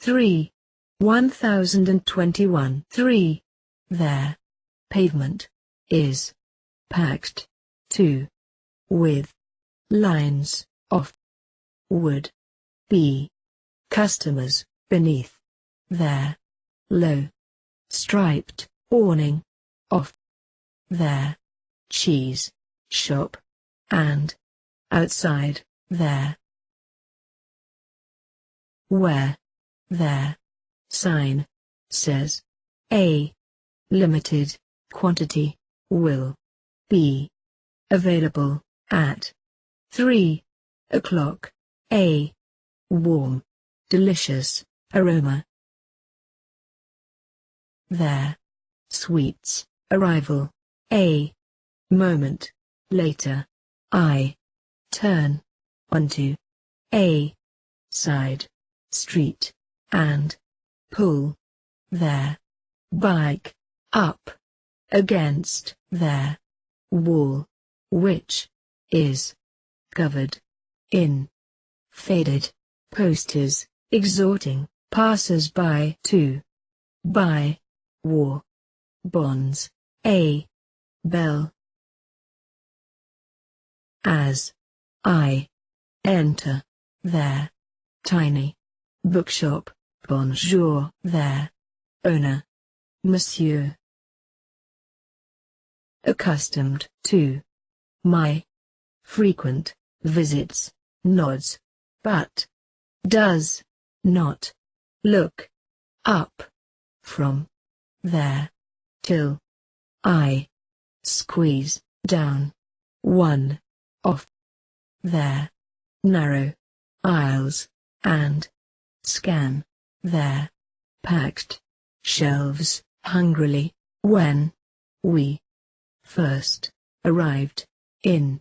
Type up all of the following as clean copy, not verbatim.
3. 1021. 3. Their pavement is packed. 2. With lines of wood. B. Customers beneath their low striped awning of their cheese shop, and outside their where their sign says a limited quantity will be available at 3 o'clock. A warm, delicious aroma. Their sweets arrival. A moment later. I turn onto a side street and pull their bike up against their wall, which is covered in faded posters exhorting passers-by to buy war bonds. A bell. As I enter their tiny bookshop, bonjour their owner, Monsieur. Accustomed to my frequent visits, nods, but does not look up from there till I squeeze down one of their narrow aisles and scan their packed shelves hungrily. When we first arrived in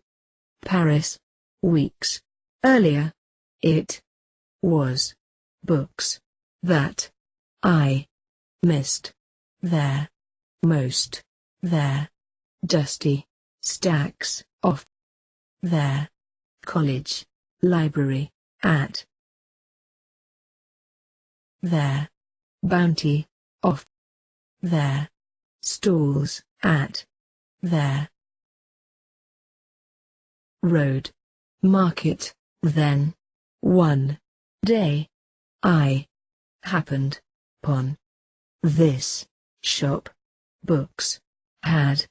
Paris weeks earlier, it was books that I missed there most. Their dusty stacks of their college library at their bounty of their stalls at their road market. Then one day I happened upon this shop. Books had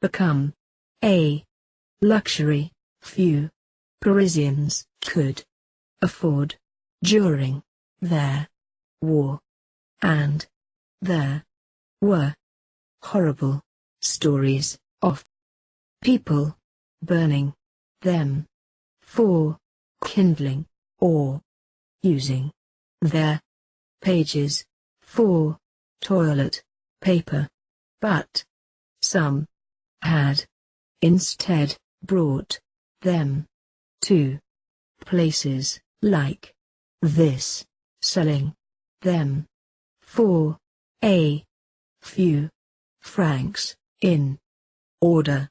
become a luxury few Parisians could afford during their war, and there were horrible stories of people burning them for kindling, or using their pages for toilet paper. But some had instead brought them to places like this, selling them for a few francs in order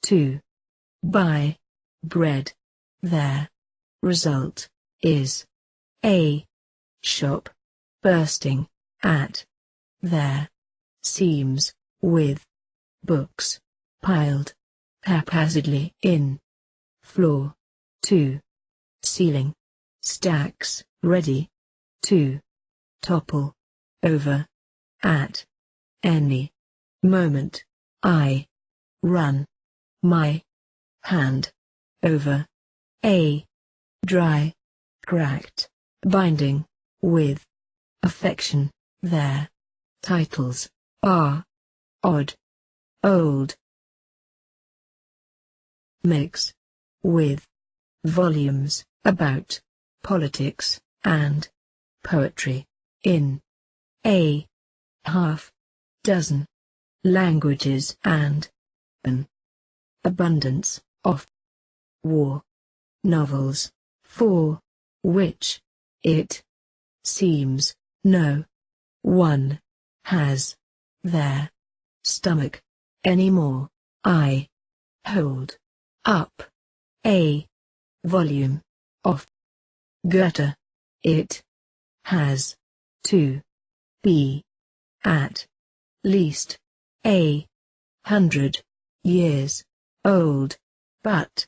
to buy bread. Their result is a shop bursting at their seams with books piled haphazardly in floor to ceiling stacks ready to topple over at any moment. I run my hand over a dry, cracked binding with affection. Their titles are odd, old, mix with volumes about politics and poetry in a half-dozen languages, and an abundance of war novels, for which it seems no one has their stomach anymore. I hold up a volume of Goethe. It has to be at least 100 years old, but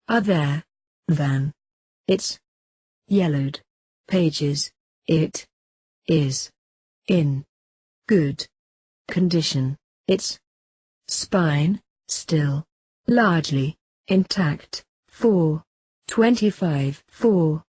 other than its yellowed pages, it is in good condition, its spine still largely intact. 4. 25. 4.